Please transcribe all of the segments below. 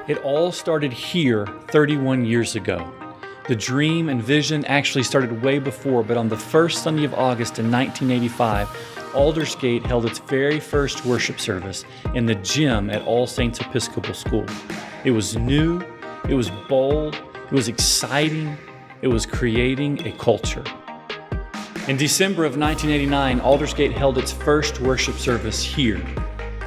It all started here 31 years ago. The dream and vision actually started way before, but on the first Sunday of August in 1985, Aldersgate held its very first worship service in the gym at All Saints Episcopal School. It was new, it was bold, it was exciting, it was creating a culture. In December of 1989, Aldersgate held its first worship service here.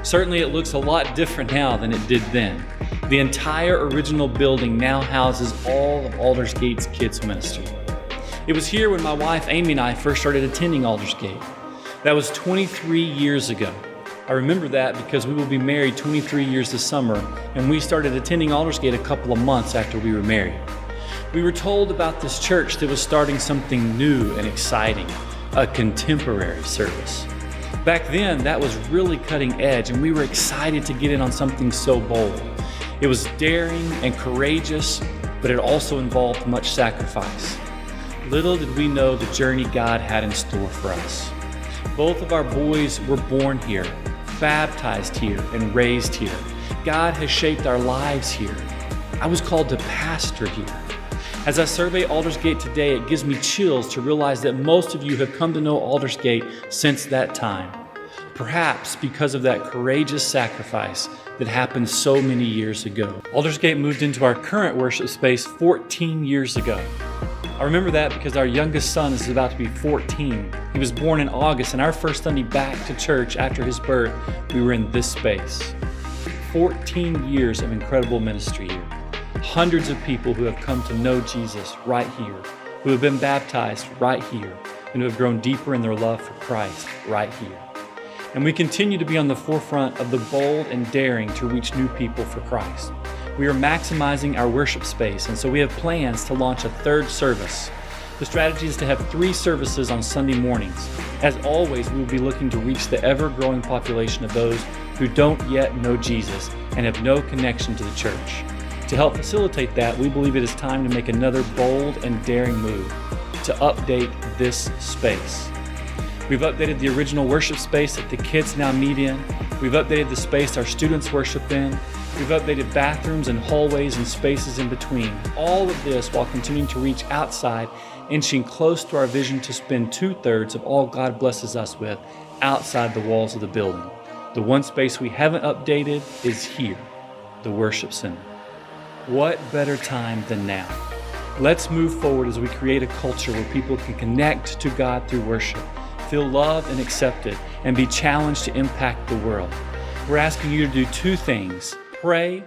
Certainly it looks a lot different now than it did then. The entire original building now houses all of Aldersgate's kids ministry. It was here when my wife Amy and I first started attending Aldersgate. That was 23 years ago. I remember that because we will be married 23 years this summer, and we started attending Aldersgate a couple of months after we were married. We were told about this church that was starting something new and exciting, a contemporary service. Back then, that was really cutting edge, and we were excited to get in on something so bold. It was daring and courageous, but it also involved much sacrifice. Little did we know the journey God had in store for us. Both of our boys were born here, baptized here, and raised here. God has shaped our lives here. I was called to pastor here. As I survey Aldersgate today, it gives me chills to realize that most of you have come to know Aldersgate since that time. Perhaps because of that courageous sacrifice that happened so many years ago. Aldersgate moved into our current worship space 14 years ago. I remember that because our youngest son is about to be 14. He was born in August, and our first Sunday back to church after his birth, we were in this space. 14 years of incredible ministry here. Hundreds of people who have come to know Jesus right here, who have been baptized right here, and who have grown deeper in their love for Christ right here. And we continue to be on the forefront of the bold and daring to reach new people for Christ. We are maximizing our worship space, and so we have plans to launch a third service. The strategy is to have 3 services on Sunday mornings. As always, we will be looking to reach the ever-growing population of those who don't yet know Jesus and have no connection to the church. To help facilitate that, we believe it is time to make another bold and daring move to update this space. We've updated the original worship space that the kids now meet in. We've updated the space our students worship in. We've updated bathrooms and hallways and spaces in between. All of this while continuing to reach outside, inching close to our vision to spend 2/3 of all God blesses us with outside the walls of the building. The one space we haven't updated is here, the worship center. What better time than now? Let's move forward as we create a culture where people can connect to God through worship, feel loved and accepted, and be challenged to impact the world. We're asking you to do 2 things: pray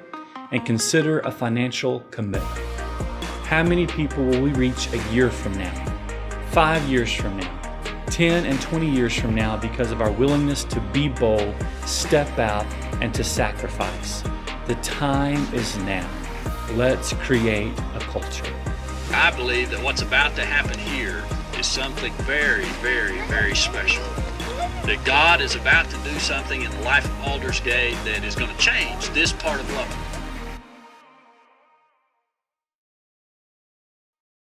and consider a financial commitment. How many people will we reach a year from now, 5 years from now, 10 and 20 years from now because of our willingness to be bold, step out, and to sacrifice? The time is now. Let's create a culture. I believe that what's about to happen here is something very, very, very special. That God is about to do something in the life of Aldersgate that is going to change this part of Lubbock.